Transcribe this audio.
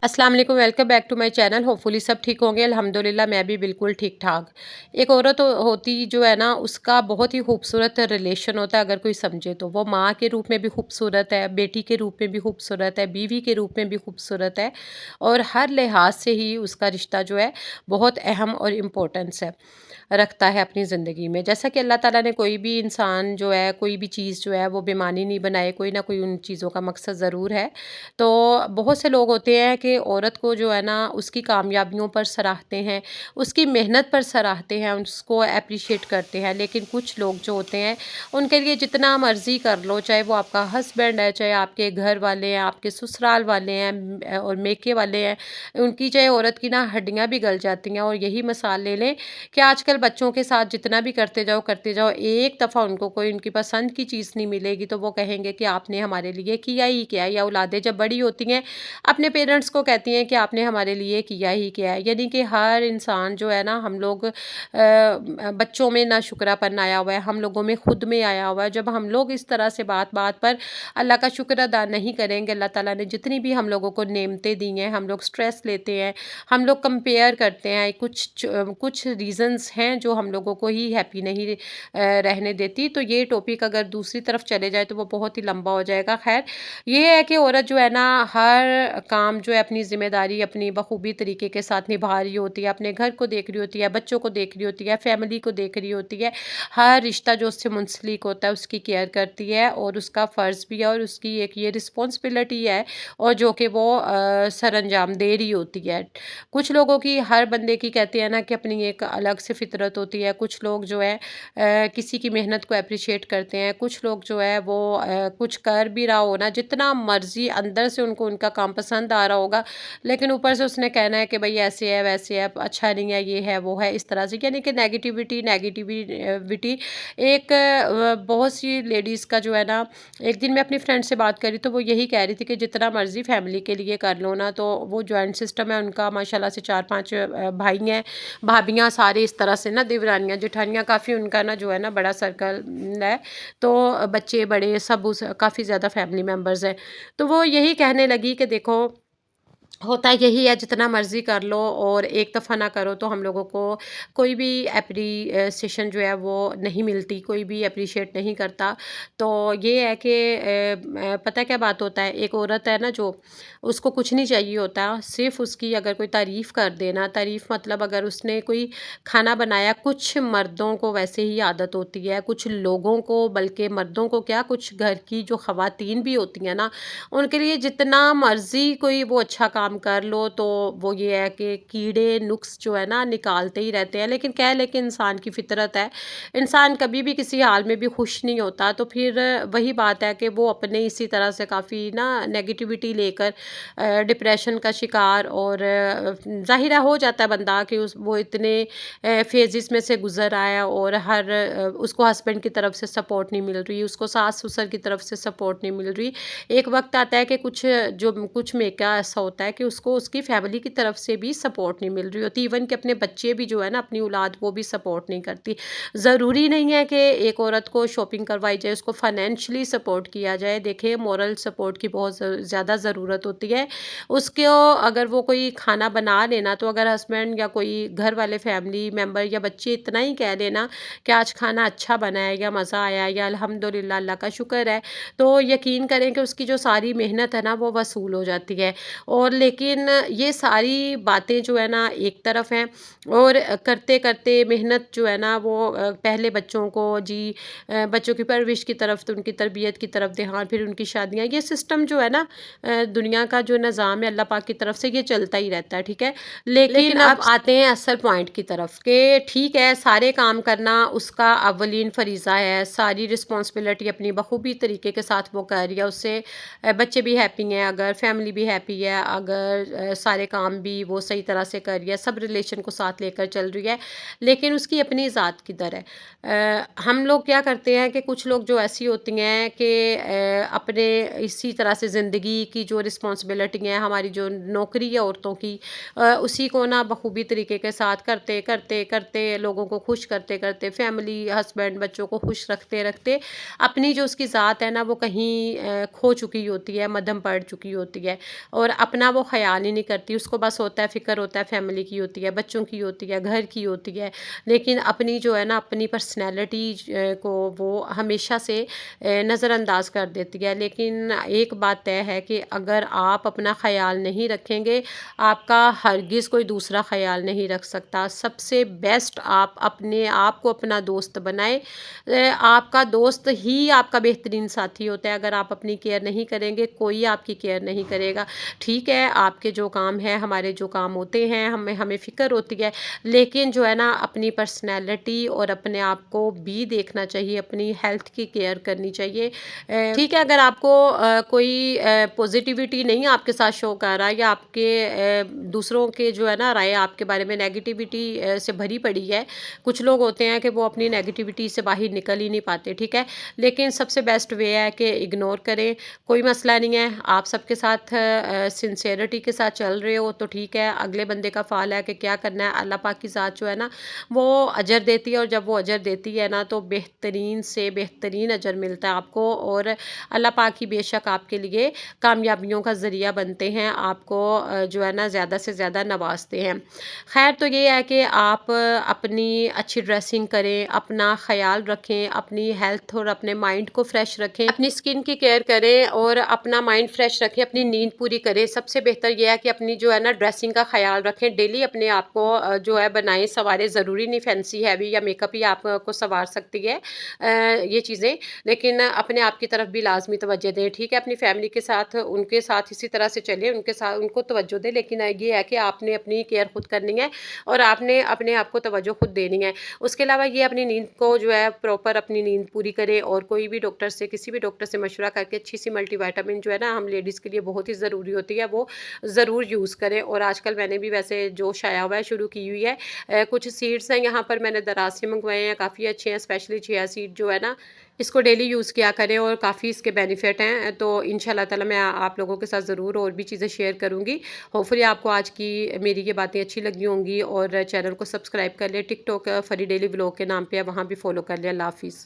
अस्सलाम वालेकुम, welcome back to my channel. Hopefully सब ठीक होंगे। अल्हम्दुलिल्लाह मैं भी बिल्कुल ठीक ठाक। एक औरत होती जो है ना, उसका बहुत ही खूबसूरत रिलेशन होता है। अगर कोई समझे तो वो माँ के रूप में भी खूबसूरत है, बेटी के रूप में भी खूबसूरत है, बीवी के रूप में भी खूबसूरत है, और हर लिहाज से ही उसका रिश्ता जो है बहुत अहम और इम्पोर्टेंस है रखता है अपनी ज़िंदगी में। जैसा कि अल्लाह ताला ने कोई भी इंसान जो है, कोई भी चीज़ जो है वो बेमानी नहीं बनाए, कोई ना कोई उन चीज़ों का मकसद ज़रूर है। तो बहुत से लोग होते हैं कि औरत को जो है ना उसकी कामयाबियों पर सराहते हैं, उसकी मेहनत पर सराहते हैं, उसको एप्रिशिएट करते हैं। लेकिन कुछ लोग जो होते हैं, उनके लिए जितना मर्ज़ी कर लो, चाहे वो आपका हस्बैंड है, चाहे आपके घर वाले हैं, आपके ससुराल वाले हैं, और मेके वाले हैं, उनकी चाहे औरत की ना हड्डियाँ भी गल जाती हैं। और यही मिसाल ले लें कि आजकल बच्चों के साथ जितना भी करते जाओ, एक दफ़ा उनको कोई उनकी पसंद की चीज़ नहीं मिलेगी तो वो कहेंगे कि आपने हमारे लिए किया ही क्या है। या औलादें जब बड़ी होती हैं, अपने पेरेंट्स को कहती हैं कि आपने हमारे लिए किया ही क्या है। यानी कि हर इंसान जो है ना, हम लोग बच्चों में ना शुक्रापन आया हुआ है, हम लोगों में खुद में आया हुआ है। जब हम लोग इस तरह से बात बात पर अल्लाह का शुक्र अदा नहीं करेंगे, अल्लाह ताला ने जितनी भी हम लोगों को नेमतें दी हैं, हम लोग स्ट्रेस लेते हैं, हम लोग कंपेयर करते हैं। कुछ रीज़न्स हैं जो हम लोगों को ही हैप्पी नहीं रहने देती। तो ये टॉपिक अगर दूसरी तरफ चले जाए तो वो बहुत ही लंबा हो जाएगा। खैर, ये है कि औरत जो है ना, हर काम जो है अपनी ज़िम्मेदारी अपनी बखूबी तरीके के साथ निभा रही होती है, अपने घर को देख रही होती है, बच्चों को देख रही होती है, फैमिली को देख रही होती है। हर रिश्ता जो उससे मुंसलिक होता है उसकी केयर करती है, और उसका फ़र्ज़ भी है, और उसकी एक ये रिस्पॉन्सिबिलिटी है, और जो कि वो सरअंजाम दे रही होती है। कुछ लोगों की, हर बंदे की कहते हैं ना कि अपनी एक अलग से फितरत होती है। कुछ लोग जो है किसी की मेहनत को अप्रिशिएट करते हैं। कुछ लोग जो है वो कुछ कर भी रहा हो ना, जितना मर्जी अंदर से उनको उनका काम पसंद आ रहा होगा, लेकिन ऊपर से उसने कहना है कि भाई ऐसे है वैसे है, अच्छा नहीं है, ये है वो है, इस तरह से। यानी कि नेगेटिविटी एक बहुत सी लेडीज़ का जो है ना। एक दिन मैं अपनी फ्रेंड से बात करी तो वो यही कह रही थी कि जितना मर्जी फैमिली के लिए कर लो ना, तो वो जॉइंट सिस्टम है उनका, माशाल्लाह से 4-5 भाई हैं, भाभियाँ, सारे इस तरह से ना, देवरानियाँ जेठानियाँ, काफ़ी उनका ना जो है ना बड़ा सर्कल है। तो बच्चे बड़े सब उस काफ़ी ज़्यादा फैमिली मेम्बर्स हैं। तो वो यही कहने लगी कि देखो, होता यही है, जितना मर्ज़ी कर लो और एक दफ़ा ना करो तो हम लोगों को कोई भी एप्रिसिएशन जो है वो नहीं मिलती, कोई भी एप्रिशिएट नहीं करता। तो ये है कि पता क्या बात होता है, एक औरत है ना जो, उसको कुछ नहीं चाहिए होता, सिर्फ़ उसकी अगर कोई तारीफ़ कर देना, तारीफ़ मतलब अगर उसने कोई खाना बनाया, कुछ मर्दों को वैसे ही आदत होती है, कुछ लोगों को, बल्कि मर्दों को क्या, कुछ घर की जो ख़वातीन भी होती हैं ना, उनके लिए जितना मर्ज़ी कोई वो अच्छा काम कर लो, तो वो ये है कि कीड़े नुक्स जो है ना निकालते ही रहते हैं। लेकिन क्या है, लेकिन इंसान की फ़ितरत है, इंसान कभी भी किसी हाल में भी खुश नहीं होता। तो फिर वही बात है कि वो अपने इसी तरह से काफ़ी ना नेगेटिविटी लेकर डिप्रेशन का शिकार, और ज़ाहिर है हो जाता है बंदा कि उस वो इतने फेजेस में से गुज़र आया, और हर उसको हस्बैंड की तरफ से सपोर्ट नहीं मिल रही, उसको सास ससुर की तरफ से सपोर्ट नहीं मिल रही। एक वक्त आता है कि कुछ मेका ऐसा होता है कि उसको उसकी फैमिली की तरफ से भी सपोर्ट नहीं मिल रही होती, इवन कि अपने बच्चे भी जो है ना, अपनी औलाद, वो भी सपोर्ट नहीं करती। ज़रूरी नहीं है कि एक औरत को शॉपिंग करवाई जाए, उसको फाइनेंशियली सपोर्ट किया जाए। देखिए, मोरल सपोर्ट की बहुत ज़्यादा ज़रूरत होती है उसको। अगर वो कोई खाना बना लेना, तो अगर हस्बैंड या कोई घर वाले फैमिली मेम्बर या बच्चे इतना ही कह देना कि आज खाना अच्छा बना है, या मज़ा आया, या अल्हम्दुलिल्लाह, अल्लाह का शुक्र है, तो यकीन करें कि उसकी जो सारी मेहनत है ना वो वसूल हो जाती है। और लेकिन ये सारी बातें जो है ना एक तरफ हैं, और करते करते मेहनत जो है ना वो पहले बच्चों को जी, बच्चों की परवरिश की तरफ, तो उनकी तरबियत की तरफ ध्यान, फिर उनकी शादियाँ, ये सिस्टम जो है ना, दुनिया का जो निज़ाम है अल्लाह पाक की तरफ से, ये चलता ही रहता है, ठीक है। लेकिन अब आते हैं असल पॉइंट की तरफ कि ठीक है, सारे काम करना उसका अव्वलीन फ़रीज़ा है, सारी रिस्पॉन्सिबिलिटी अपनी बखूबी तरीके के साथ वो कर रही है, उससे बच्चे भी हैप्पी हैं, अगर फैमिली भी हैप्पी है, अगर सारे काम भी वो सही तरह से कर रही है, सब रिलेशन को साथ लेकर चल रही है, लेकिन उसकी अपनी ज़ात की दर है। हम लोग क्या करते हैं कि कुछ लोग जो ऐसी होती हैं कि अपने इसी तरह से ज़िंदगी की जो रिस्पॉन्सिबिलिटी है, हमारी जो नौकरी है औरतों की, उसी को ना बखूबी तरीके के साथ करते करते करते, लोगों को खुश करते करते, फैमिली, हस्बैंड, बच्चों को खुश रखते रखते, अपनी जो उसकी ज़ात है ना वो कहीं खो चुकी होती है, मद्धम पड़ चुकी होती है, और अपना वो ख़याल ही नहीं करती, उसको बस होता है, फ़िक्र होता है फैमिली की होती है, बच्चों की होती है, घर की होती है, लेकिन अपनी जो है ना अपनी पर्सनैलिटी को वो हमेशा से नज़रअंदाज कर देती है। लेकिन एक बात तय है कि अगर आप अपना ख़याल नहीं रखेंगे, आपका हरगिज़ कोई दूसरा ख़याल नहीं रख सकता। सबसे बेस्ट आप अपने आप को अपना दोस्त बनाएँ। आपका दोस्त ही आपका बेहतरीन साथी होता है। अगर आप अपनी केयर नहीं करेंगे, कोई आपकी केयर नहीं करेगा। ठीक है, आपके जो काम हैं, हमारे जो काम होते हैं, हमें हमें फ़िक्र होती है, लेकिन जो है ना अपनी पर्सनैलिटी और अपने आप को भी देखना चाहिए, अपनी हेल्थ की केयर करनी चाहिए। ठीक है, अगर आपको कोई पॉजिटिविटी नहीं आपके साथ शो कर रहा है, या आपके दूसरों के जो है ना राय आपके बारे में नेगेटिविटी से भरी पड़ी है, कुछ लोग होते हैं कि वो अपनी नेगेटिविटी से बाहर निकल ही नहीं पाते, ठीक है, लेकिन सबसे बेस्ट वे है कि इग्नोर करें। कोई मसला नहीं है, आप सबके साथ सिंसेरिटी के साथ चल रहे हो तो ठीक है, अगले बंदे का फ़ाल है कि क्या करना है। अल्लाह पाक की ज़ात जो है ना वो अजर देती है, और जब वो अजर देती है ना तो बेहतरीन से बेहतरीन अजर मिलता है आपको, और अल्लाह पाक ही बेशक आपके लिए कामयाबियों का ज़रिया बनते हैं, आपको जो है ना ज़्यादा से ज़्यादा नवाजते हैं। खैर, तो ये है कि आप अपनी अच्छी ड्रेसिंग करें, अपना ख़याल रखें, अपनी हेल्थ और अपने माइंड को फ्रेश रखें, अपनी स्किन की केयर करें और अपना माइंड फ्रेश रखें, अपनी नींद पूरी करें। सबसे बेहतर ये है कि अपनी जो है ना ड्रेसिंग का ख़याल रखें, डेली अपने आप को जो है बनाएं, संवारें। ज़रूरी नहीं फैंसी हैवी या मेकअप ही आपको संवार सकती है ये चीज़ें, लेकिन अपने आप की तरफ भी लाजमी तवज्जो दें, ठीक है। अपनी फैमिली के साथ, उनके साथ इसी तरह से चलिए, उनके साथ उनको तवज्जो दें, लेकिन ये है कि आपने अपनी केयर खुद करनी है और आपने अपने आप को तवज्जो खुद देनी है। उसके अलावा ये अपनी नींद को जो है प्रॉपर अपनी नींद पूरी करें, और कोई भी डॉक्टर से, किसी भी डॉक्टर से मशवरा करके अच्छी सी मल्टीविटामिन जो है ना हम लेडीज़ के लिए बहुत ही ज़रूरी होती है, वो ज़रूर यूज़ करें। और आजकल मैंने भी वैसे जो शाया हुआ है शुरू की हुई है, कुछ सीड्स हैं यहाँ पर मैंने दराज से मंगवाए हैं, काफ़ी अच्छे हैं, स्पेशली चिया सीड जो है ना, इसको डेली यूज़ किया करें और काफ़ी इसके बेनिफिट हैं। तो इंशाल्लाह ताला मैं आप लोगों के साथ ज़रूर और भी चीज़ें शेयर करूँगी। होपफुली आपको आज की मेरी ये बातें अच्छी लगी होंगी, और चैनल को सब्सक्राइब कर लें। टिकटॉक फरी डेली व्लॉग के नाम पे है, वहाँ भी फॉलो कर लें। अल्लाह हाफ़िज़।